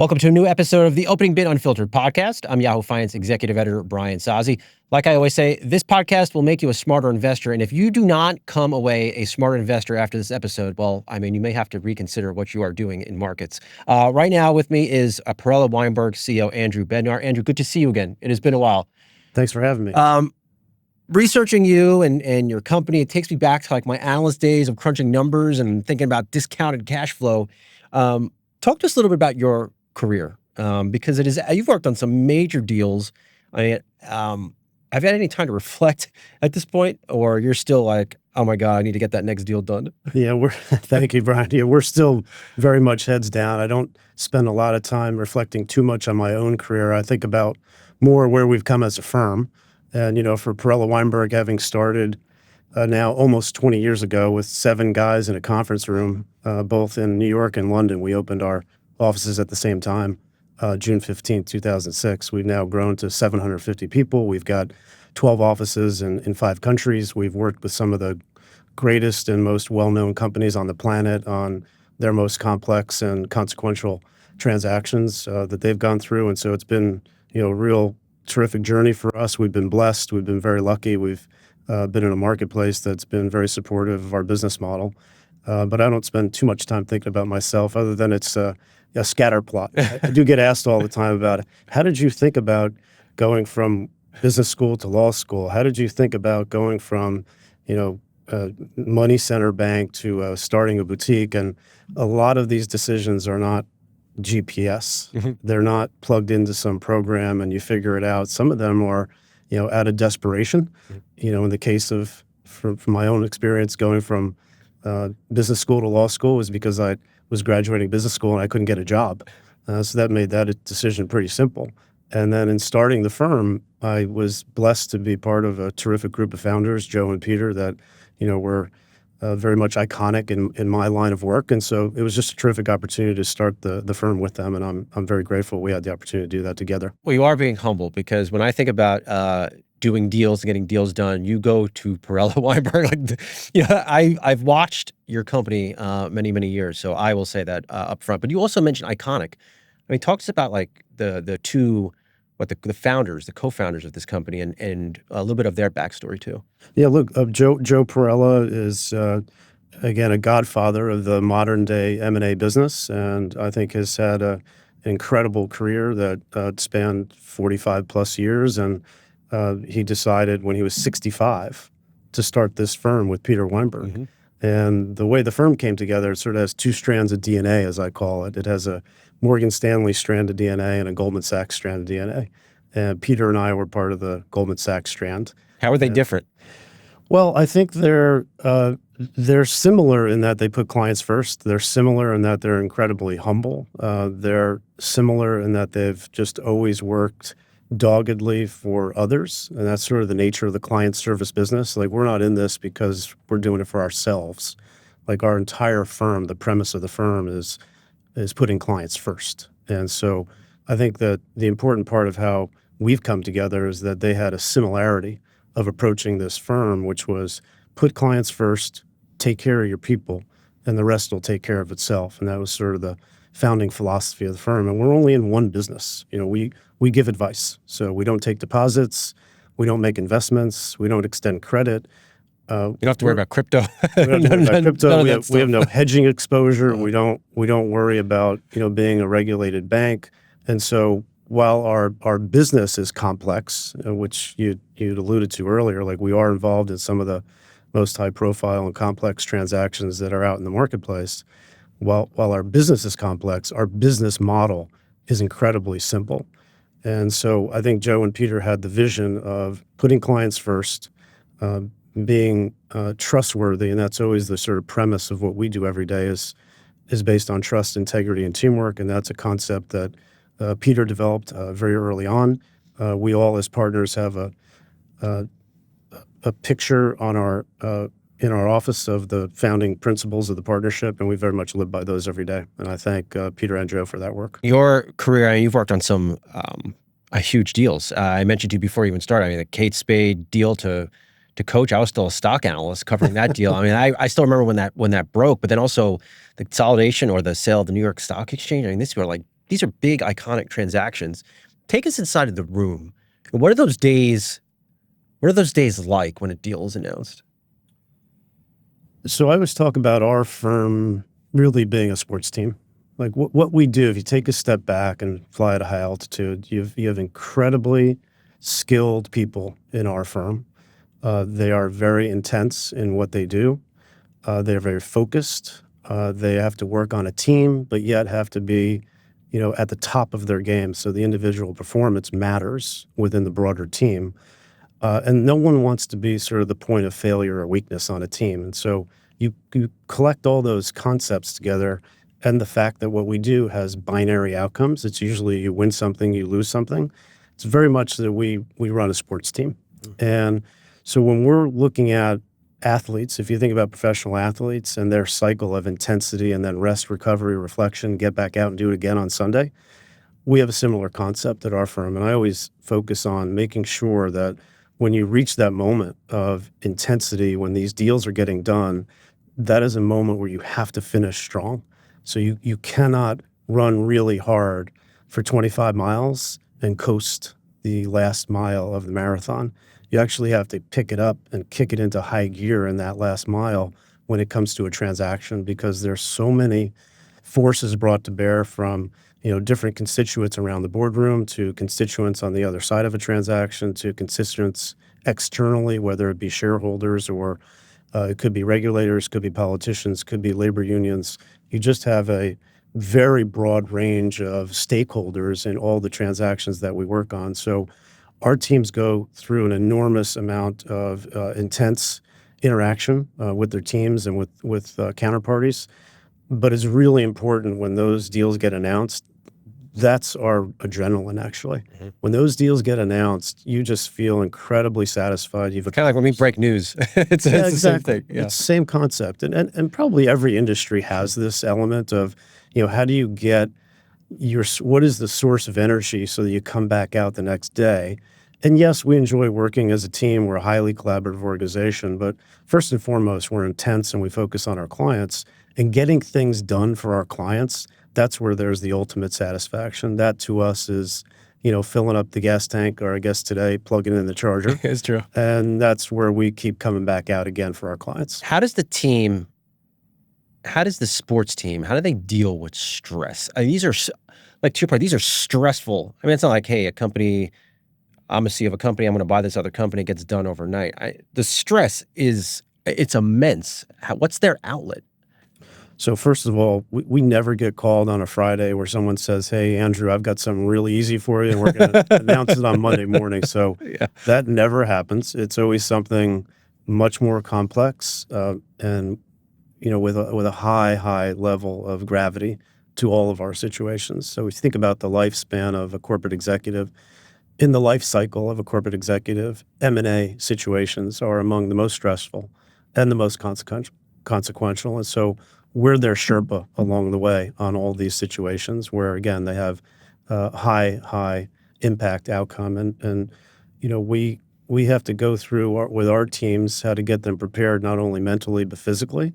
Welcome to a new episode of the Opening Bid Unfiltered podcast. I'm Yahoo Finance Executive Editor Brian Sozzi. Like I always say, this podcast will make you a smarter investor. And if you do not come away a smarter investor after this episode, well, I mean, you may have to reconsider what you are doing in markets. Right now with me is Perella Weinberg CEO Andrew Bednar. Andrew, good to see you again. It has been a while. Thanks for having me. Researching you and your company, it takes me back to like my analyst days of crunching numbers and thinking about discounted cash flow. Talk to us a little bit about your career, because you've worked on some major deals. Have you had any time to reflect at this point, or you're still like, oh my God, I need to get that next deal done? Yeah, thank you, Brian. Yeah, we're still very much heads down. I don't spend a lot of time reflecting too much on my own career. I think about more where we've come as a firm. And, for Perella Weinberg, having started now almost 20 years ago with 7 guys in a conference room, both in New York and London, we opened our offices at the same time, June 15th, 2006. We've now grown to 750 people. We've got 12 offices in 5 countries. We've worked with some of the greatest and most well-known companies on the planet on their most complex and consequential transactions that they've gone through. And so it's been, a real terrific journey for us. We've been blessed. We've been very lucky. We've been in a marketplace that's been very supportive of our business model. But I don't spend too much time thinking about myself other than it's a scatter plot. I do get asked all the time about, how did you think about going from business school to law school? How did you think about going from, a money center bank to starting a boutique? And a lot of these decisions are not GPS. Mm-hmm. They're not plugged into some program and you figure it out. Some of them are, out of desperation. Mm-hmm. In the case of, from my own experience, going from business school to law school was because I was graduating business school and I couldn't get a job. So that made that decision pretty simple. And then in starting the firm, I was blessed to be part of a terrific group of founders, Joe and Peter, that, were very much iconic in my line of work. And so it was just a terrific opportunity to start the firm with them. And I'm very grateful we had the opportunity to do that together. Well, you are being humble, because when I think about doing deals and getting deals done, you go to Perella Weinberg. I've watched your company many, many years, so I will say that up front. But you also mentioned iconic. I mean, talk to us about like the founders, the co-founders of this company, and a little bit of their backstory too. Yeah, look, Joe Perella is again a godfather of the modern day M&A business, and I think has had an incredible career that spanned 45 plus years. And he decided when he was 65 to start this firm with Peter Weinberg. Mm-hmm. And the way the firm came together, it sort of has 2 strands of DNA, as I call it. It has a Morgan Stanley strand of DNA and a Goldman Sachs strand of DNA. And Peter and I were part of the Goldman Sachs strand. How are they different? Well, I think they're similar in that they put clients first. They're similar in that they're incredibly humble. They're similar in that they've just always worked doggedly for others, and that's sort of the nature of the client service business. Like, we're not in this because we're doing it for ourselves. Like, our entire firm, the premise of the firm is putting clients first. And so I think that the important part of how we've come together is that they had a similarity of approaching this firm, which was put clients first, take care of your people, and the rest will take care of itself. And that was sort of the founding philosophy of the firm. And we're only in one business. We give advice. So we don't take deposits. We don't make investments. We don't extend credit. You don't have to worry about crypto. We don't have to worry about crypto. We have no hedging exposure. We don't worry about, being a regulated bank. And so while our business is complex, which you'd alluded to earlier, like, we are involved in some of the most high profile and complex transactions that are out in the marketplace. While our business is complex, our business model is incredibly simple. And so I think Joe and Peter had the vision of putting clients first, being trustworthy, and that's always the sort of premise of what we do every day is based on trust, integrity, and teamwork. And that's a concept that Peter developed very early on. We all, as partners, have a picture on our in our office of the founding principles of the partnership, and we very much live by those every day. And I thank Peter and Joe for that work. Your career, you've worked on some huge deals. I mentioned to you before you even started, the Kate Spade deal to Coach. I was still a stock analyst covering that deal. I still remember when that broke, but then also the consolidation or the sale of the New York Stock Exchange. These were like these are big, iconic transactions. Take us inside of the room. What are those days? What are those days like when a deal is announced? So I always talk about our firm really being a sports team. Like what we do, if you take a step back and fly at a high altitude, you have incredibly skilled people in our firm. They are very intense in what they do. They're very focused. They have to work on a team, but yet have to be, at the top of their game. So the individual performance matters within the broader team. And no one wants to be sort of the point of failure or weakness on a team. And so you collect all those concepts together, and the fact that what we do has binary outcomes. It's usually you win something, you lose something. It's very much that we run a sports team. And so when we're looking at athletes, if you think about professional athletes and their cycle of intensity and then rest, recovery, reflection, get back out and do it again on Sunday, we have a similar concept at our firm. And I always focus on making sure that when you reach that moment of intensity, when these deals are getting done, that is a moment where you have to finish strong. So you cannot run really hard for 25 miles and coast the last mile of the marathon. You actually have to pick it up and kick it into high gear in that last mile when it comes to a transaction, because there's so many forces brought to bear from different constituents around the boardroom to constituents on the other side of a transaction to constituents externally, whether it be shareholders or it could be regulators, could be politicians, could be labor unions. You just have a very broad range of stakeholders in all the transactions that we work on. So our teams go through an enormous amount of intense interaction with their teams and with counterparties. But it's really important when those deals get announced. That's our adrenaline, actually. Mm-hmm. When those deals get announced, you just feel incredibly satisfied. Kind of like when we break news. it's exactly. The same thing. Yeah. It's the same concept. And probably every industry has this element of, how do you get what is the source of energy so that you come back out the next day? And yes, we enjoy working as a team. We're a highly collaborative organization, but first and foremost, we're intense and we focus on our clients and getting things done for our clients. That's where there's the ultimate satisfaction. That to us is, filling up the gas tank, or I guess today, plugging in the charger. It's true. And that's where we keep coming back out again for our clients. How does the sports team, how do they deal with stress? These are, like to your point, these are stressful. I mean, it's not like, hey, I'm a CEO of a company, I'm going to buy this other company, it gets done overnight. The stress it's immense. What's their outlet? So first of all, we never get called on a Friday where someone says, hey, Andrew, I've got something really easy for you, and we're going to announce it on Monday morning. So That never happens. It's always something much more complex and, with a high level of gravity to all of our situations. So if you think about the lifespan of a corporate executive, in the life cycle of a corporate executive, M&A situations are among the most stressful and the most consequential. And so we're their Sherpa along the way on all these situations where, again, they have high impact outcome. And we have to go through with our teams how to get them prepared, not only mentally, but physically.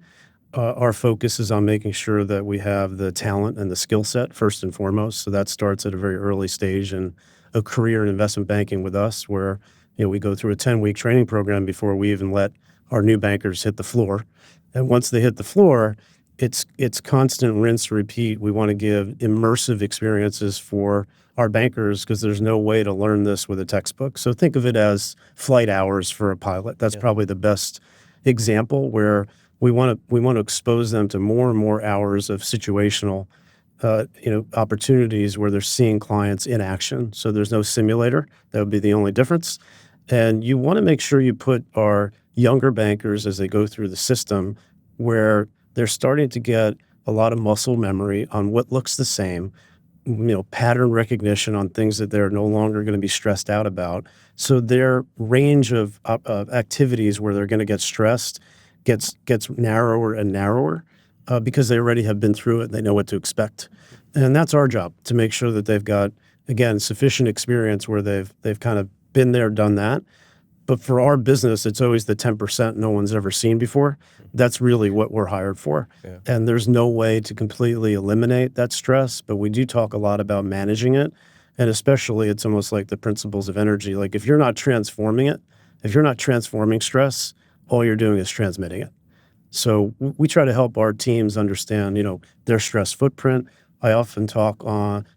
Our focus is on making sure that we have the talent and the skill set first and foremost. So that starts at a very early stage in a career in investment banking with us, where we go through a 10-week training program before we even let our new bankers hit the floor. And once they hit the floor, it's constant rinse, repeat. We want to give immersive experiences for our bankers because there's no way to learn this with a textbook. So think of it as flight hours for a pilot. That's probably the best example, where we want to expose them to more and more hours of situational opportunities where they're seeing clients in action. So there's no simulator. That would be the only difference. And you want to make sure you put our younger bankers, as they go through the system, where they're starting to get a lot of muscle memory on what looks the same, pattern recognition on things that they're no longer going to be stressed out about. So their range of activities where they're going to get stressed gets narrower and narrower because they already have been through it. They know what to expect. And that's our job, to make sure that they've got, again, sufficient experience where they've kind of been there, done that. But for our business, it's always the 10% no one's ever seen before. That's really what we're hired for. Yeah. And there's no way to completely eliminate that stress, but we do talk a lot about managing it. And especially, it's almost like the principles of energy. Like if you're not transforming it, if you're not transforming stress, all you're doing is transmitting it. So we try to help our teams understand, their stress footprint. I often talk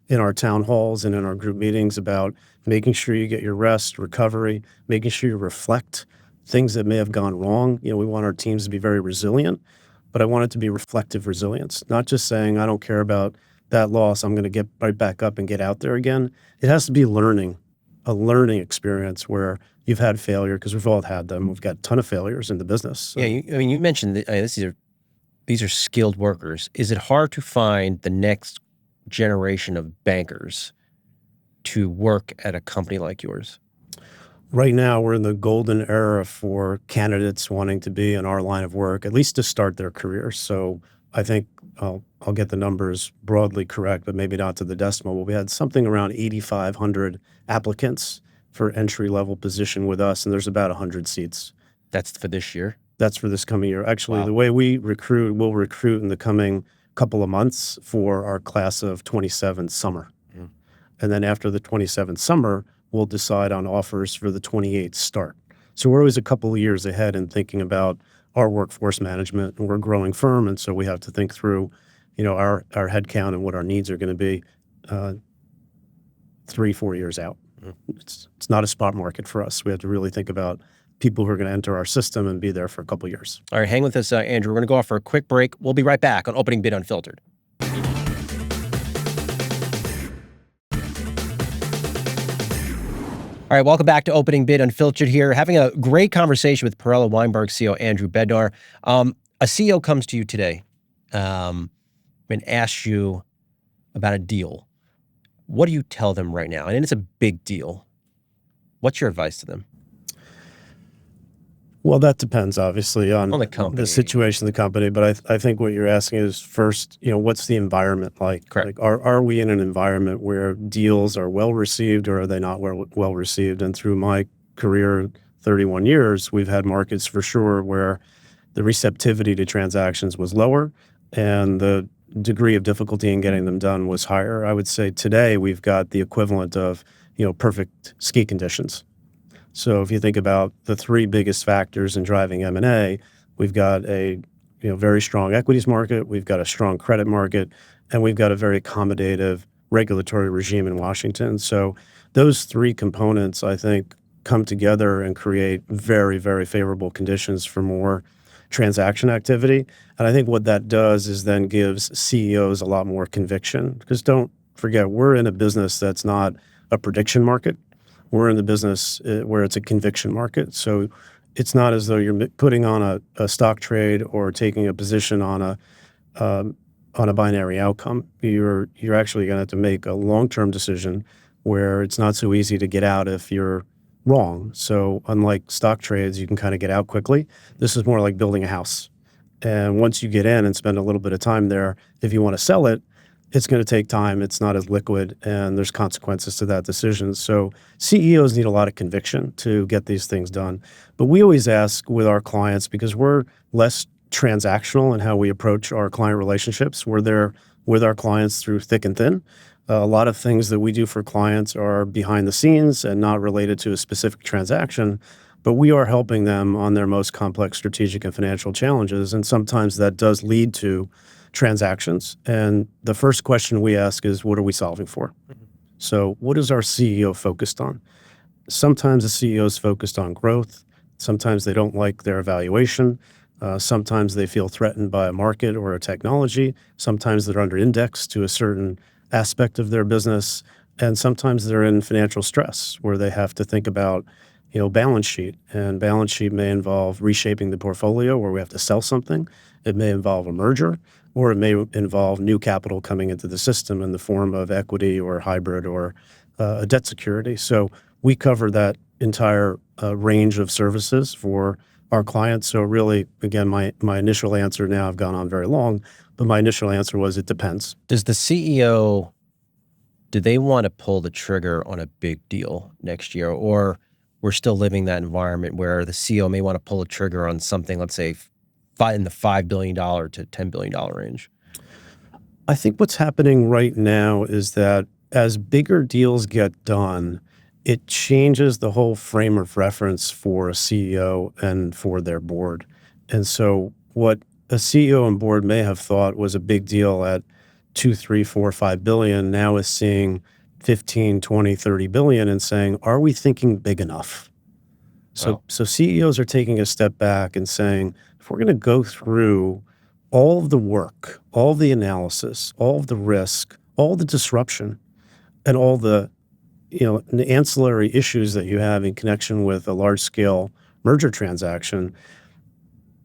in our town halls and in our group meetings about making sure you get your rest, recovery, making sure you reflect things that may have gone wrong. We want our teams to be very resilient, but I want it to be reflective resilience, not just saying, I don't care about that loss, I'm going to get right back up and get out there again. It has to be a learning experience where you've had failure, because we've all had them. We've got a ton of failures in the business. So. Yeah, you mentioned that these are skilled workers. Is it hard to find the next generation of bankers to work at a company like yours? Right now, we're in the golden era for candidates wanting to be in our line of work, at least to start their career. So I think I'll get the numbers broadly correct, but maybe not to the decimal. But we had something around 8,500 applicants for entry-level position with us, and there's about 100 seats. That's for this year? That's for this coming year. Actually, Wow. The way we'll recruit in the coming couple of months for our class of 27 summer. Mm. And then after the 27 summer, we'll decide on offers for the 28 start. So we're always a couple of years ahead in thinking about our workforce management, and we're a growing firm, and so we have to think through, our headcount and what our needs are going to be 3-4 years out. Mm. It's not a spot market for us. We have to really think about people who are going to enter our system and be there for a couple of years. All right, hang with us, Andrew. We're going to go off for a quick break. We'll be right back on Opening Bid Unfiltered. All right, welcome back to Opening Bid Unfiltered here. Having a great conversation with Perella Weinberg CEO Andrew Bednar. A CEO comes to you today and asks you about a deal. What do you tell them right now? And it's a big deal. What's your advice to them? Well, that depends, obviously, on the company, the situation of the company. But I think what you're asking is first, what's the environment like? Correct. Like, are we in an environment where deals are well received, or are they not well received? And through my career, 31 years, we've had markets for sure where the receptivity to transactions was lower and the degree of difficulty in getting them done was higher. I would say today we've got the equivalent of, perfect ski conditions. So if you think about the three biggest factors in driving M&A, we've got a very strong equities market, we've got a strong credit market, and we've got a very accommodative regulatory regime in Washington. So those three components, I think, come together and create very, very favorable conditions for more transaction activity. And I think what that does is then gives CEOs a lot more conviction. Because don't forget, we're in a business that's not a prediction market. We're in the business where it's a conviction market. So it's not as though you're putting on a stock trade or taking a position on a binary outcome. You're actually going to have to make a long-term decision where it's not so easy to get out if you're wrong. So unlike stock trades, you can kind of get out quickly. This is more like building a house. And once you get in and spend a little bit of time there, if you want to sell it, it's going to take time. It's not as liquid, and there's consequences to that decision. So CEOs need a lot of conviction to get these things done. But we always ask with our clients, because we're less transactional in how we approach our client relationships. We're there with our clients through thick and thin. A lot of things that we do for clients are behind the scenes and not related to a specific transaction, but we are helping them on their most complex strategic and financial challenges. And sometimes that does lead to transactions. And the first question we ask is, what are we solving for? Mm-hmm. So what is our CEO focused on? Sometimes the CEO is focused on growth. Sometimes they don't like their evaluation. Sometimes they feel threatened by a market or a technology. Sometimes they're under indexed to a certain aspect of their business. And sometimes they're in financial stress where they have to think about, balance sheet. And balance sheet may involve reshaping the portfolio where we have to sell something. It may involve a merger, or it may involve new capital coming into the system in the form of equity or hybrid or a debt security. So we cover that entire range of services for our clients. So really, again, my initial answer, now I've gone on very long, but my initial answer was it depends. Does the CEO, do they want to pull the trigger on a big deal next year? Or we're still living that environment where the CEO may want to pull a trigger on something, let's say, in the $5 billion to $10 billion range? I think what's happening right now is that as bigger deals get done, it changes the whole frame of reference for a CEO and for their board. And so what a CEO and board may have thought was a big deal at 2, 3, 4, 5 billion now is seeing 15, 20, 30 billion and saying, are we thinking big enough? So CEOs are taking a step back and saying, if we're going to go through all of the work, all of the analysis, all of the risk, all the disruption, and all the the ancillary issues that you have in connection with a large-scale merger transaction,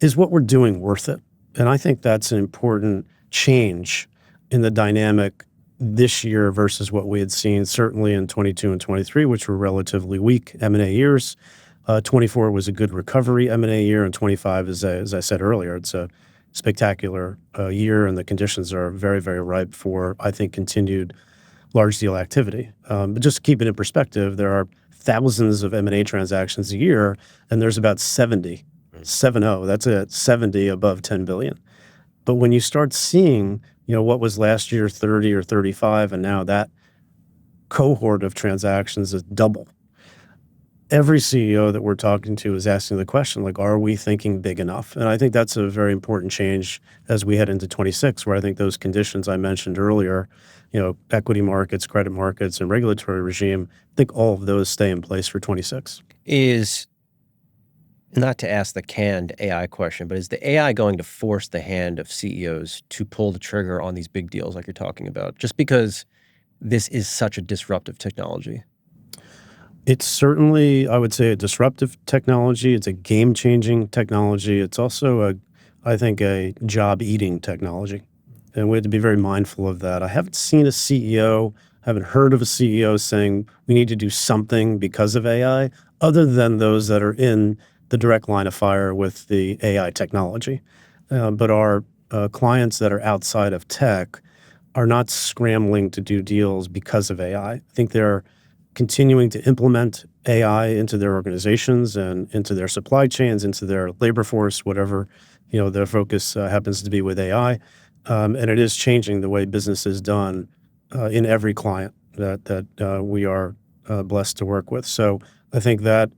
is what we're doing worth it? And I think that's an important change in the dynamic this year versus what we had seen certainly in 22 and 23, which were relatively weak M&A years. 24 was a good recovery M&A year, and 25, as I said earlier, it's a spectacular year, and the conditions are very, very ripe for, I think, continued large deal activity. But just to keep it in perspective, there are thousands of M&A transactions a year, and there's about 70, 70, that's it, 70 above 10 billion. But when you start seeing, what was last year 30 or 35, and now that cohort of transactions is double. Every CEO that we're talking to is asking the question, like, are we thinking big enough? And I think that's a very important change as we head into 26, where I think those conditions I mentioned earlier, equity markets, credit markets, and regulatory regime, I think all of those stay in place for 26. Is, not to ask the canned AI question, but is the AI going to force the hand of CEOs to pull the trigger on these big deals like you're talking about, just because this is such a disruptive technology? It's certainly, I would say, a disruptive technology. It's a game-changing technology. It's also, I think, a job-eating technology. And we have to be very mindful of that. I haven't seen a CEO, haven't heard of a CEO saying we need to do something because of AI, other than those that are in the direct line of fire with the AI technology. But our clients that are outside of tech are not scrambling to do deals because of AI. I think they're continuing to implement AI into their organizations and into their supply chains, into their labor force, whatever their focus happens to be with AI. And it is changing the way business is done in every client that we are blessed to work with. So I think that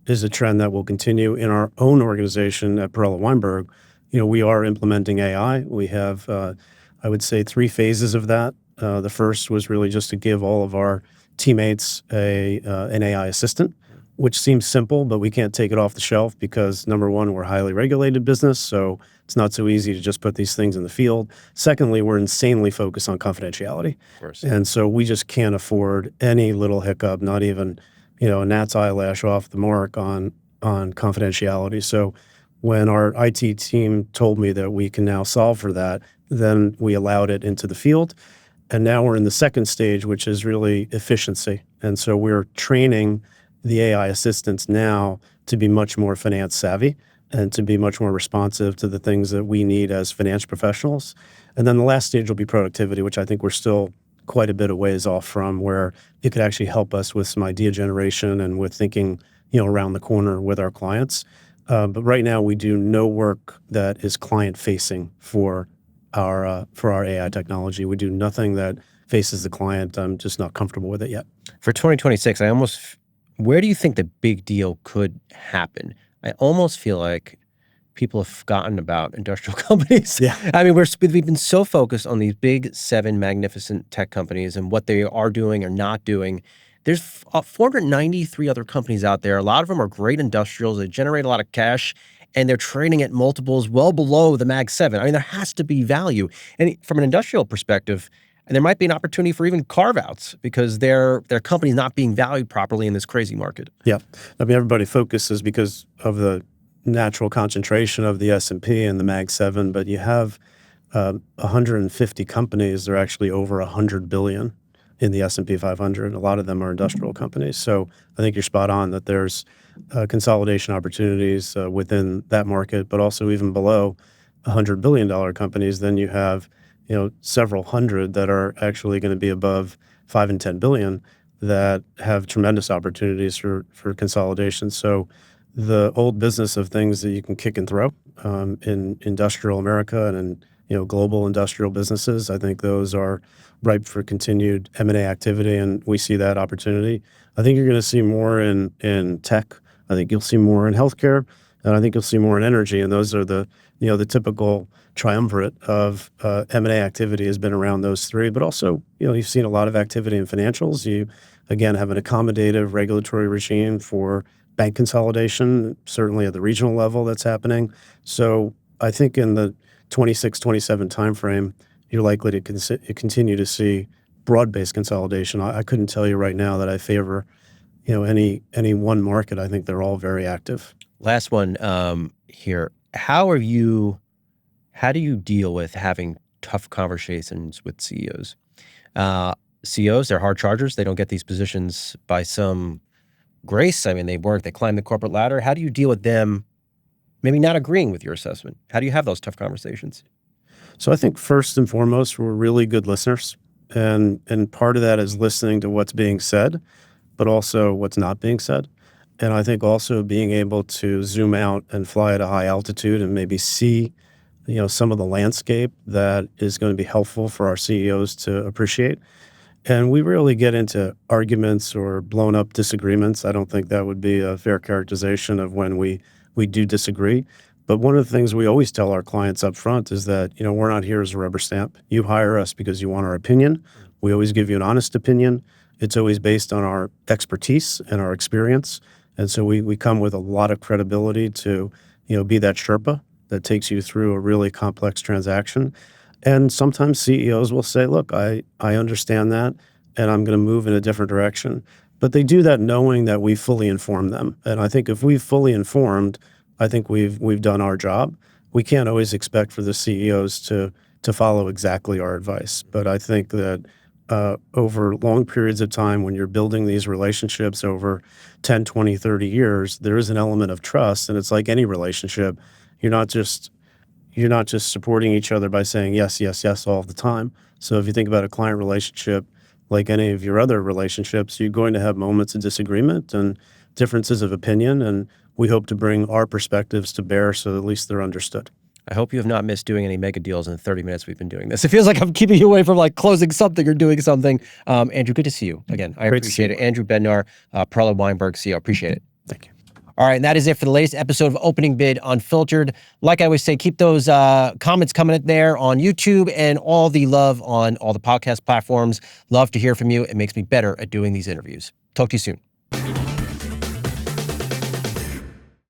is a trend that will continue in our own organization at Perella Weinberg. We are implementing AI. We have, I would say, 3 phases of that. The first was really just to give all of our teammates an AI assistant, which seems simple, but we can't take it off the shelf because, number one, we're a highly regulated business, so it's not so easy to just put these things in the field. Secondly, we're insanely focused on confidentiality. Of course. And so we just can't afford any little hiccup, not even, a gnat's eyelash off the mark on confidentiality. So when our IT team told me that we can now solve for that, then we allowed it into the field. And now we're in the second stage, which is really efficiency. And so we're training the AI assistants now to be much more finance savvy and to be much more responsive to the things that we need as financial professionals. And then the last stage will be productivity, which I think we're still quite a bit of ways off from, where it could actually help us with some idea generation and with thinking, around the corner with our clients. But right now we do no work that is client facing for our AI technology. We do nothing that faces the client. I'm just not comfortable with it yet. For 2026, where do you think the big deal could happen? I almost feel like people have forgotten about industrial companies. Yeah. I mean, we've been so focused on these big 7 magnificent tech companies and what they are doing or not doing. There's 493 other companies out there. A lot of them are great industrials. They generate a lot of cash, and they're trading at multiples well below the Mag 7. I mean, there has to be value. And from an industrial perspective, and there might be an opportunity for even carve-outs because their company's not being valued properly in this crazy market. Yeah. I mean, everybody focuses because of the natural concentration of the S&P and the Mag 7, but you have 150 companies. They're actually over 100 billion in the S&P 500. A lot of them are industrial companies. So I think you're spot on that there's consolidation opportunities within that market, but also even below $100 billion companies. Then you have several hundred that are actually going to be above 5 and 10 billion. that have tremendous opportunities for consolidation. So the old business of things that you can kick and throw in industrial America and in global industrial businesses, I think those are ripe for continued M&A activity, and we see that opportunity. I think you're going to see more in tech. I think you'll see more in healthcare, and I think you'll see more in energy. And those are the typical triumvirate of M&A activity has been around those three. But also, you've seen a lot of activity in financials. You again have an accommodative regulatory regime for bank consolidation, certainly at the regional level that's happening. So I think in the 26, 27 timeframe, you're likely to continue to see broad-based consolidation. I couldn't tell you right now that I favor any one market. I think they're all very active. Last one here. How do you deal with having tough conversations with CEOs? CEOs, they're hard chargers. They don't get these positions by some grace. I mean, they climb the corporate ladder. How do you deal with them maybe not agreeing with your assessment? How do you have those tough conversations? So I think first and foremost, we're really good listeners. And part of that is listening to what's being said, but also what's not being said. And I think also being able to zoom out and fly at a high altitude and maybe see, some of the landscape that is going to be helpful for our CEOs to appreciate. And we rarely get into arguments or blown up disagreements. I don't think that would be a fair characterization of when we do disagree. But one of the things we always tell our clients up front is that, we're not here as a rubber stamp. You hire us because you want our opinion. We always give you an honest opinion. It's always based on our expertise and our experience. And so we come with a lot of credibility to, be that Sherpa that takes you through a really complex transaction. And sometimes CEOs will say, look, I understand that, and I'm going to move in a different direction. But they do that knowing that we fully inform them. And I think if we've fully informed, I think we've done our job. We can't always expect for the CEOs to follow exactly our advice. But I think that over long periods of time, when you're building these relationships over 10, 20, 30 years, there is an element of trust. And it's like any relationship. You're not just supporting each other by saying yes, yes, yes all the time. So if you think about a client relationship, like any of your other relationships, you're going to have moments of disagreement and differences of opinion. And we hope to bring our perspectives to bear so that at least they're understood. I hope you have not missed doing any mega deals in the 30 minutes we've been doing this. It feels like I'm keeping you away from closing something or doing something. Andrew, good to see you again. I appreciate it. Andrew Bednar, Perella Weinberg, CEO. Appreciate it. Thank you. All right, and that is it for the latest episode of Opening Bid Unfiltered. Like I always say, keep those comments coming in there on YouTube and all the love on all the podcast platforms. Love to hear from you. It makes me better at doing these interviews. Talk to you soon.